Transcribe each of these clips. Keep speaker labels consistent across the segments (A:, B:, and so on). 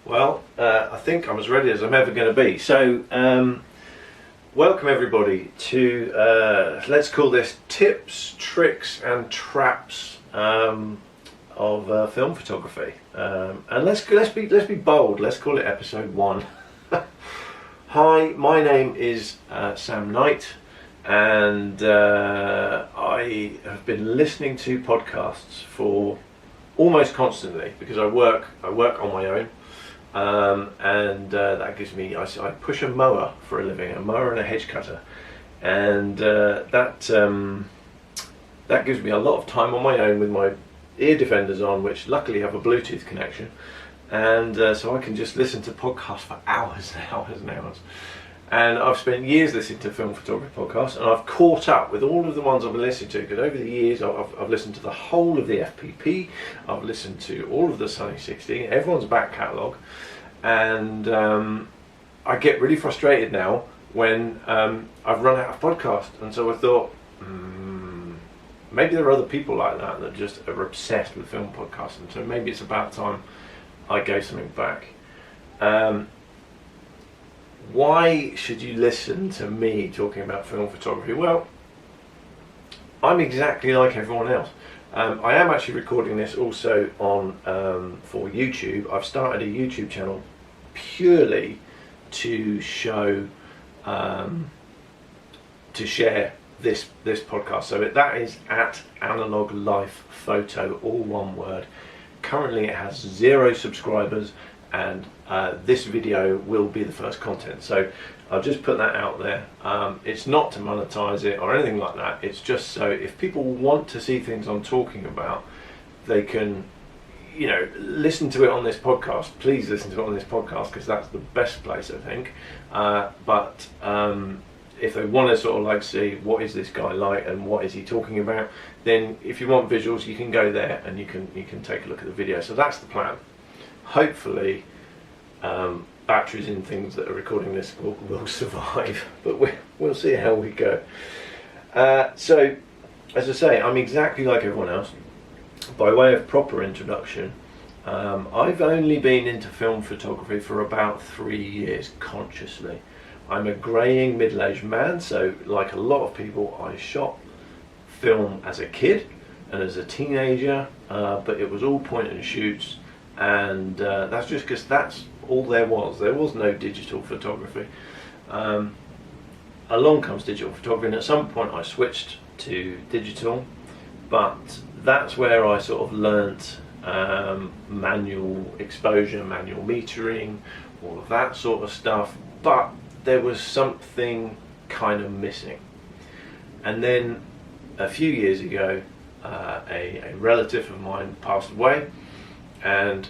A: Well, I think I'm as ready as I'm ever going to be. So, welcome everybody to, let's call this Tips, Tricks and Traps of film photography. And let's be bold. Let's call it episode 1. Hi, my name is Sam Knight, and I have been listening to podcasts for almost constantly because I work on my own. And that gives me, I push a mower for a living, a mower and a hedge cutter, and that gives me a lot of time on my own with my ear defenders on, which luckily have a Bluetooth connection, and so I can just listen to podcasts for hours and hours and hours. And I've spent years listening to film photography podcasts, and I've caught up with all of the ones I've been listening to, because over the years I've listened to the whole of the FPP, I've listened to all of the Sunny 16, everyone's back catalogue, and I get really frustrated now when I've run out of podcasts. And so I thought, maybe there are other people like that just are obsessed with film podcasts, and so maybe it's about time I gave something back. Why should you listen to me talking about film photography? Well, I'm exactly like everyone else. I am actually recording this also on for YouTube. I've started a YouTube channel purely to show, to share this podcast. So that is at Analogue Life Photo, all one word. Currently it has 0 subscribers, and this video will be the first content, so I'll just put that out there. It's not to monetize it or anything like that, it's just so if people want to see things I'm talking about, they can, listen to it on this podcast. Please listen to it on this podcast, because that's the best place, I think. But if they want to sort of like see what is this guy like and what is he talking about, then if you want visuals, you can go there and you can take a look at the video. So that's the plan. Hopefully batteries in things that are recording this will survive, but we'll see how we go. So as I say, I'm exactly like everyone else. By way of proper introduction, I've only been into film photography for about 3 years consciously. I'm a greying middle-aged man, so like a lot of people, I shot film as a kid and as a teenager, but it was all point and shoots. And that's just because that's all there was. There was no digital photography. Along comes digital photography, and at some point I switched to digital, but that's where I sort of learnt manual exposure, manual metering, all of that sort of stuff, but there was something kind of missing. And then a few years ago, a relative of mine passed away, and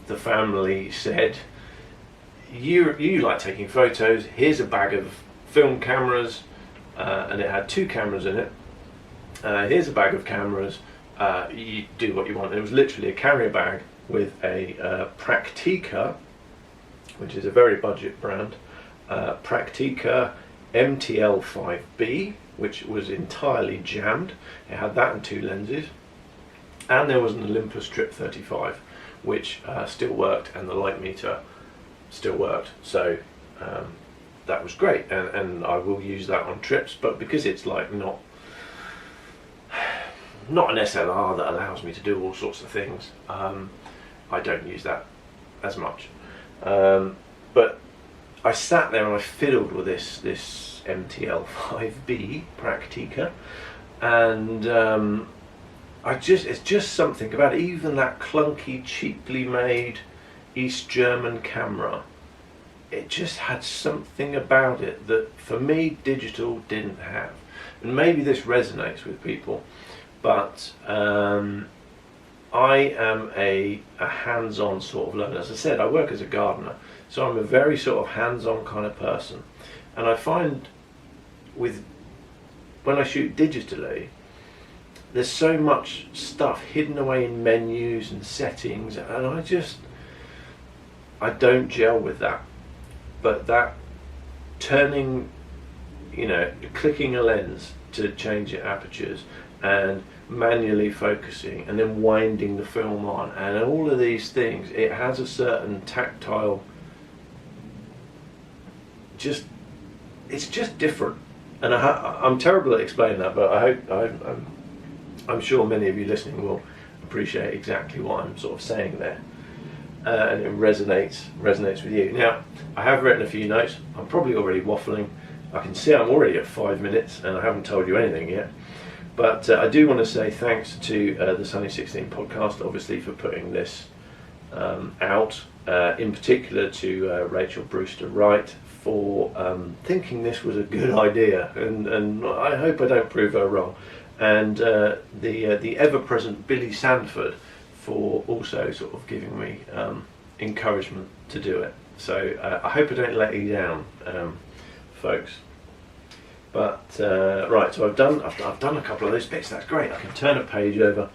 A: the family said, you like taking photos, here's a bag of film cameras, and it had 2 cameras in it. Here's a bag of cameras, you do what you want. It was literally a carrier bag with a Praktica, which is a very budget brand, Praktica MTL5B, which was entirely jammed. It had that and 2 lenses. And there was an Olympus Trip 35, which still worked, and the light meter still worked. So that was great, and I will use that on trips. But because it's like not an SLR that allows me to do all sorts of things, I don't use that as much. But I sat there and I fiddled with this MTL5B Praktica, and it's just something about it. Even that clunky, cheaply made East German camera, it just had something about it that for me digital didn't have. And maybe this resonates with people, but I am a hands-on sort of learner. As I said, I work as a gardener, so I'm a very sort of hands-on kind of person. And I find when I shoot digitally, there's so much stuff hidden away in menus and settings, and I don't gel with that. But that turning, clicking a lens to change your apertures and manually focusing and then winding the film on, and all of these things, it has a certain tactile, it's just different. And I'm terrible at explaining that, but I'm sure many of you listening will appreciate exactly what I'm sort of saying there, and it resonates with you. Now, I have written a few notes. I'm probably already waffling. I can see I'm already at 5 minutes, and I haven't told you anything yet. But I do want to say thanks to the Sunny 16 podcast, obviously, for putting this out. In particular to Rachel Brewster Wright for thinking this was a good idea, and I hope I don't prove her wrong. And the ever-present Billy Sanford for also sort of giving me encouragement to do it. So I hope I don't let you down, folks. But right, so I've done a couple of those bits. That's great. I can turn a page over,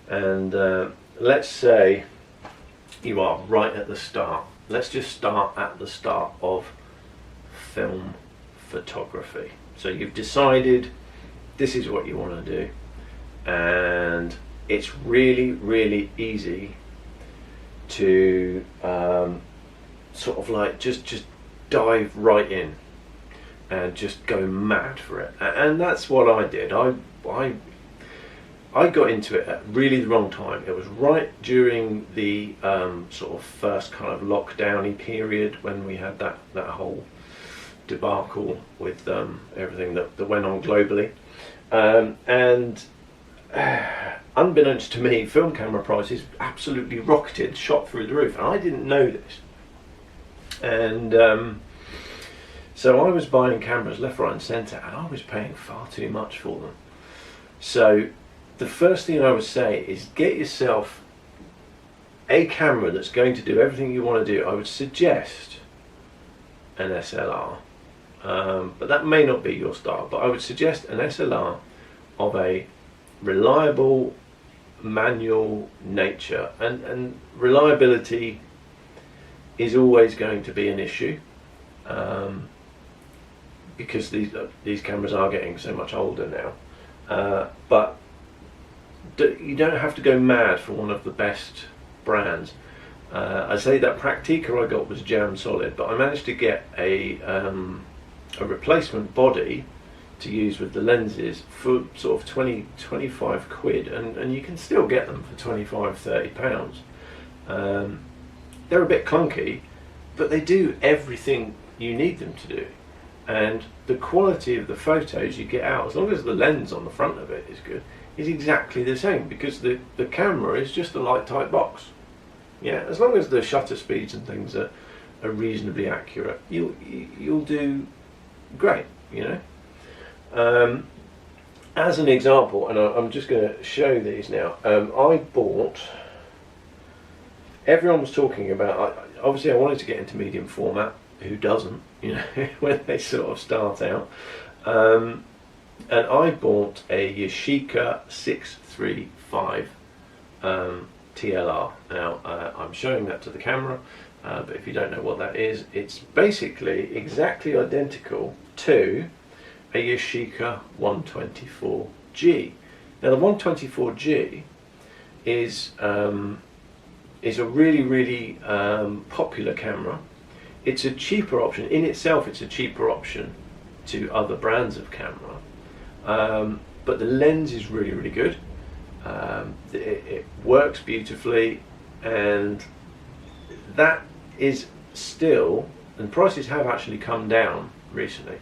A: and let's say you are right at the start. Let's just start at the start of film photography. So you've decided this is what you want to do, and it's really, really easy to sort of like just dive right in and just go mad for it. And that's what I did. I got into it at really the wrong time. It was right during the sort of first kind of lockdowny period when we had that whole debacle with everything that went on globally. And unbeknownst to me, film camera prices absolutely rocketed, shot through the roof, and I didn't know this. And so I was buying cameras left, right and centre, and I was paying far too much for them. So the first thing I would say is get yourself a camera that's going to do everything you want to do. I would suggest an SLR, but that may not be your style, but I would suggest an SLR of a reliable manual nature, and reliability is always going to be an issue, because these cameras are getting so much older now, but you don't have to go mad for one of the best brands. I say that Praktica I got was jam solid, but I managed to get a replacement body to use with the lenses for sort of 20-25 quid, and you can still get them for 25-30 pounds. They're a bit clunky, but they do everything you need them to do, and the quality of the photos you get out, as long as the lens on the front of it is good, is exactly the same, because the camera is just a light tight box. Yeah, as long as the shutter speeds and things are reasonably accurate, you'll do great, you know. As an example, and I'm just going to show these now, I bought, everyone was talking about, obviously I wanted to get into medium format, who doesn't, you know, when they sort of start out, and I bought a Yashica 635 TLR. Now I'm showing that to the camera, but if you don't know what that is, it's basically exactly identical to a Yashica 124G. Now the 124G is a really, really popular camera. It's a cheaper option in itself. It's a cheaper option to other brands of camera, but the lens is really, really good. It works beautifully, and that is still, and prices have actually come down recently.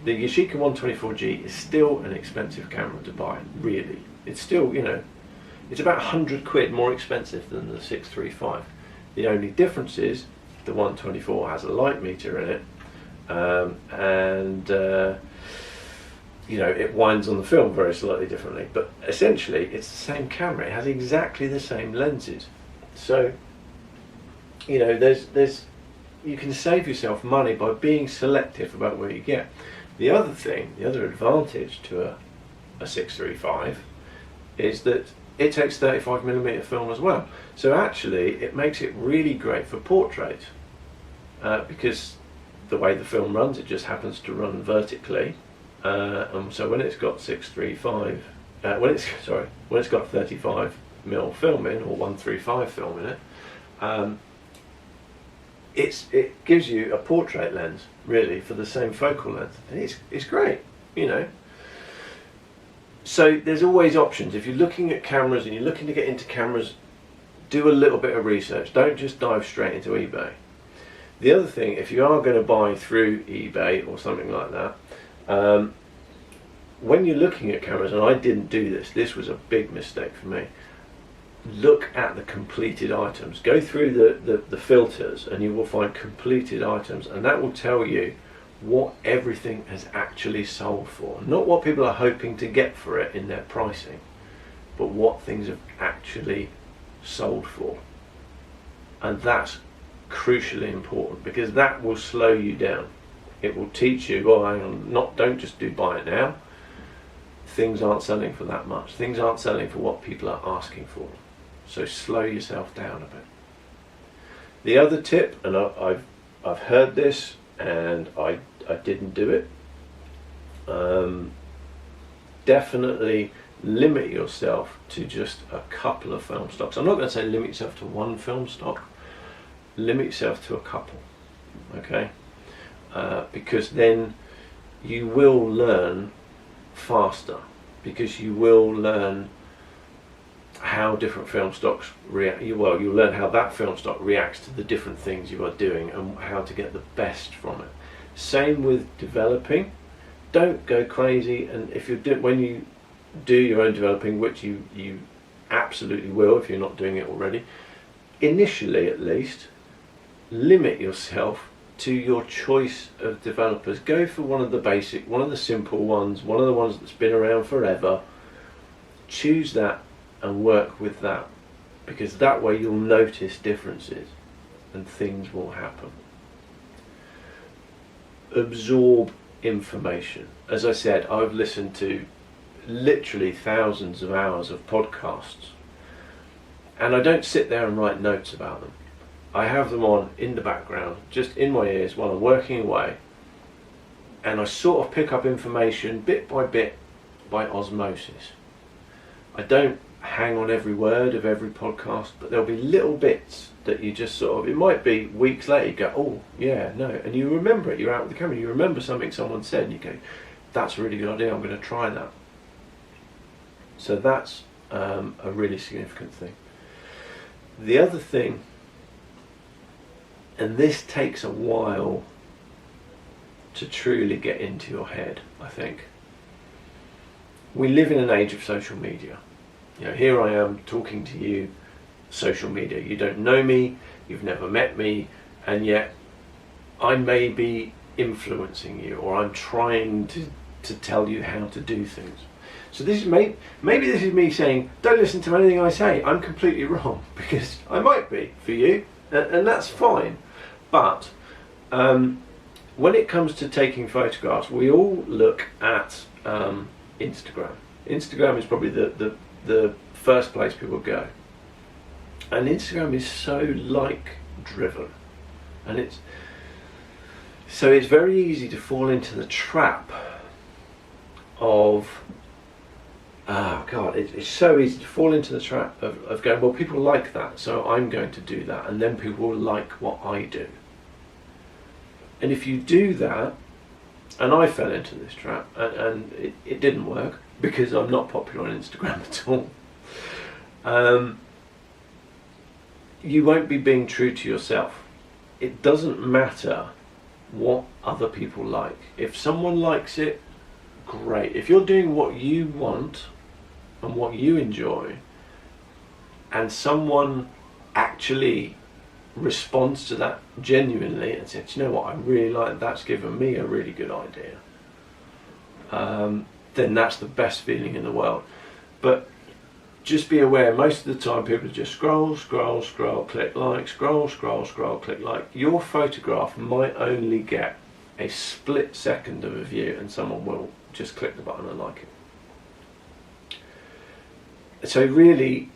A: The Yashica 124G is still an expensive camera to buy, really. It's still, you know, it's about 100 quid more expensive than the 635. The only difference is the 124 has a light meter in it, and you know, it winds on the film very slightly differently, but essentially it's the same camera. It has exactly the same lenses, so you know, there's you can save yourself money by being selective about where you get. The other thing, the other advantage to a 635 is that it takes 35mm film as well. So actually it makes it really great for portraits, because the way the film runs, it just happens to run vertically, and so when it's got 635 when it's got 35mm film in, or 135 film in it, it gives you a portrait lens really for the same focal length, and it's great, you know. So there's always options. If you're looking at cameras and you're looking to get into cameras, do a little bit of research. Don't just dive straight into eBay. The other thing, if you are going to buy through eBay or something like that, when you're looking at cameras, and I didn't do this was a big mistake for me, look at the completed items. Go through the filters and you will find completed items, and that will tell you what everything has actually sold for. Not what people are hoping to get for it in their pricing, but what things have actually sold for. And that's crucially important, because that will slow you down. It will teach you, oh hang on, don't just buy it now. Things aren't selling for that much. Things aren't selling for what people are asking for. So slow yourself down a bit. The other tip, and I've heard this and I didn't do it, definitely limit yourself to just a couple of film stocks. I'm not going to say limit yourself to one film stock, limit yourself to a couple, okay? Because then you will learn faster, because you will learn how different film stocks react. You'll learn how that film stock reacts to the different things you are doing and how to get the best from it. Same with developing. Don't go crazy, and if when you do your own developing, which you absolutely will if you're not doing it already, initially at least, limit yourself to your choice of developers. Go for one of the basic, one of the simple ones, one of the ones that's been around forever. Choose that and work with that, because that way you'll notice differences and things will happen. Absorb information. As I said, I've listened to literally thousands of hours of podcasts, and I don't sit there and write notes about them. I have them on in the background, just in my ears while I'm working away, and I sort of pick up information bit by bit by osmosis. I don't hang on every word of every podcast, but there'll be little bits that you just sort of, it might be weeks later, you go, oh yeah, no, and you remember it, you're out with the camera, you remember something someone said, and you go, that's a really good idea, I'm going to try that. So that's a really significant thing. The other thing, and this takes a while to truly get into your head, I think. We live in an age of social media. You know, here I am talking to you, social media. You don't know me, you've never met me, and yet I may be influencing you, or I'm trying to tell you how to do things. So this is maybe this is me saying, don't listen to anything I say. I'm completely wrong, because I might be for you, and that's fine. But when it comes to taking photographs, we all look at Instagram. Instagram is probably the first place people go, and Instagram is so like driven, and it's very easy to fall into the trap of it's so easy to fall into the trap of going, well, people like that, so I'm going to do that, and then people will like what I do. And if you do that, and I fell into this trap, and it didn't work, because I'm not popular on Instagram at all, you won't be being true to yourself. It doesn't matter what other people like. If someone likes it, great. If you're doing what you want and what you enjoy, and someone actually responds to that genuinely and says, you know what, I really like that's given me a really good idea, then that's the best feeling in the world. But just be aware, most of the time people just scroll, click like, scroll, click like. Your photograph might only get a split second of a view, and someone will just click the button and like it. So really,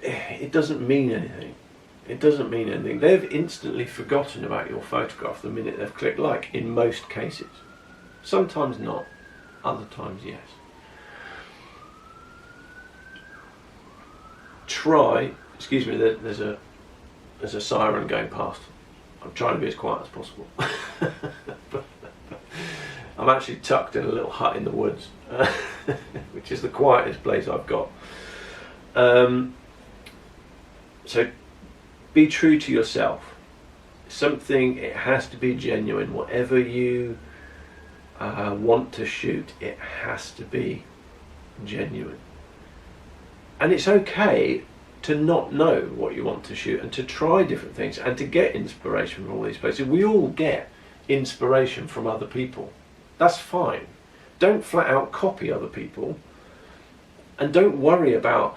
A: it doesn't mean anything. It doesn't mean anything. They've instantly forgotten about your photograph the minute they've clicked like, in most cases. Sometimes not, other times yes. try, excuse me, there's a siren going past. I'm trying to be as quiet as possible. I'm actually tucked in a little hut in the woods, which is the quietest place I've got. So be true to yourself. It has to be genuine. Whatever you want to shoot, it has to be genuine. And it's okay to not know what you want to shoot and to try different things and to get inspiration from all these places. We all get inspiration from other people. That's fine. Don't flat out copy other people, and don't worry about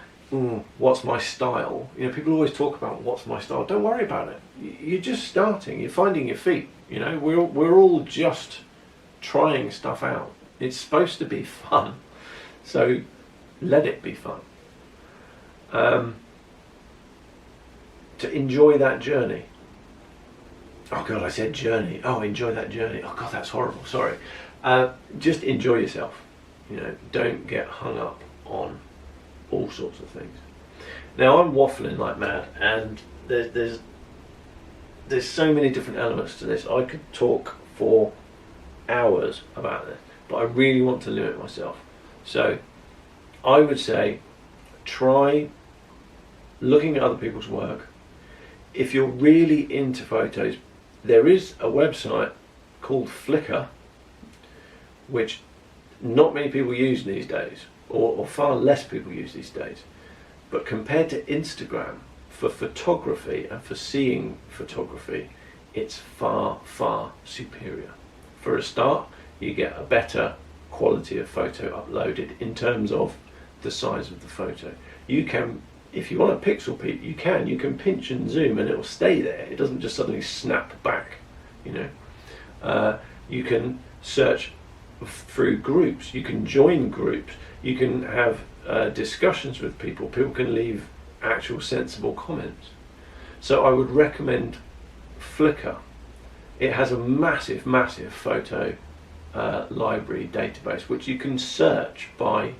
A: what's my style. You know, people always talk about what's my style. Don't worry about it. You're just starting. You're finding your feet. You know, we're all just trying stuff out. It's supposed to be fun, so let it be fun. To enjoy that journey. Oh God, I said journey. Oh, enjoy that journey. Oh God, that's horrible. Sorry. Just enjoy yourself. You know, don't get hung up on all sorts of things. Now I'm waffling like mad, and there's so many different elements to this. I could talk for hours about this, but I really want to limit myself. So I would say try looking at other people's work. If you're really into photos, there is a website called Flickr, which not many people use these days, or far less people use these days. But compared to Instagram, for photography and for seeing photography, it's far, far superior. For a start, you get a better quality of photo uploaded in terms of the size of the photo. You can, if you want a pixel peep, you can pinch and zoom and it will stay there. It doesn't just suddenly snap back, you know. You can search through groups, you can join groups, you can have discussions with people. People can leave actual sensible comments. So I would recommend Flickr. It has a massive photo library database which you can search by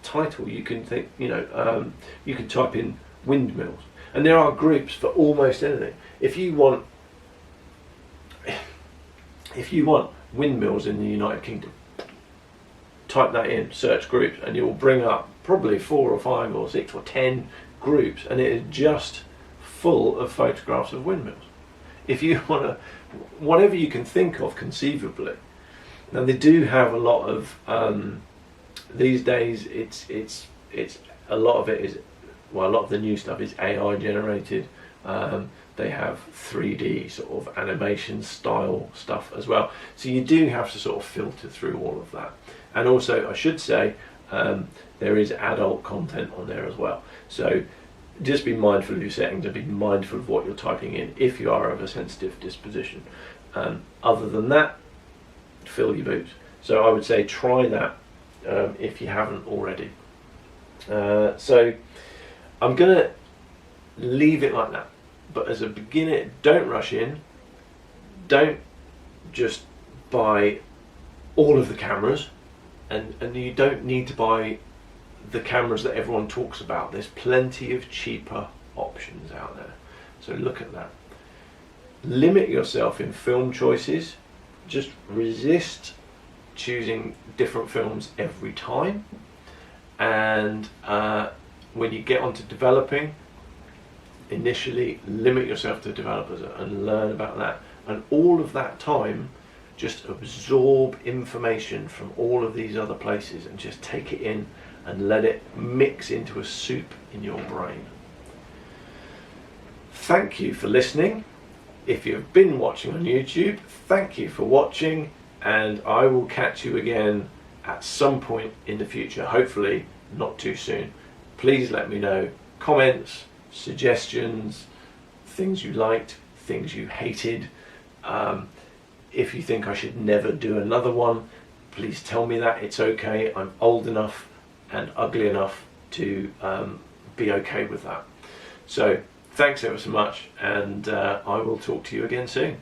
A: title. You can think, you know, you can type in windmills, and there are groups for almost anything. If you want windmills in the United Kingdom, type that in, search groups, and it will bring up probably 4 or 5 or 6 or 10 groups, and it is just full of photographs of windmills. If you want to, whatever you can think of conceivably. Now they do have a lot of these days. It's a lot of it is, well, a lot of the new stuff is AI generated. They have 3D sort of animation style stuff as well. So you do have to sort of filter through all of that. And also, I should say, there is adult content on there as well. So just be mindful of your settings and be mindful of what you're typing in if you are of a sensitive disposition. Other than that, fill your boots. So I would say try that if you haven't already. So I'm going to leave it like that. But as a beginner, don't rush in. Don't just buy all of the cameras, and you don't need to buy the cameras that everyone talks about. There's plenty of cheaper options out there. So look at that. Limit yourself in film choices. Just resist choosing different films every time. And when you get onto developing, initially limit yourself to developers and learn about that. And all of that time, just absorb information from all of these other places and just take it in and let it mix into a soup in your brain. Thank you for listening. If you've been watching on YouTube, thank you for watching, and I will catch you again at some point in the future, hopefully not too soon. Please let me know comments, suggestions, things you liked, things you hated. If you think I should never do another one, please tell me that. It's okay. I'm old enough and ugly enough to be okay with that. So thanks ever so much, and I will talk to you again soon.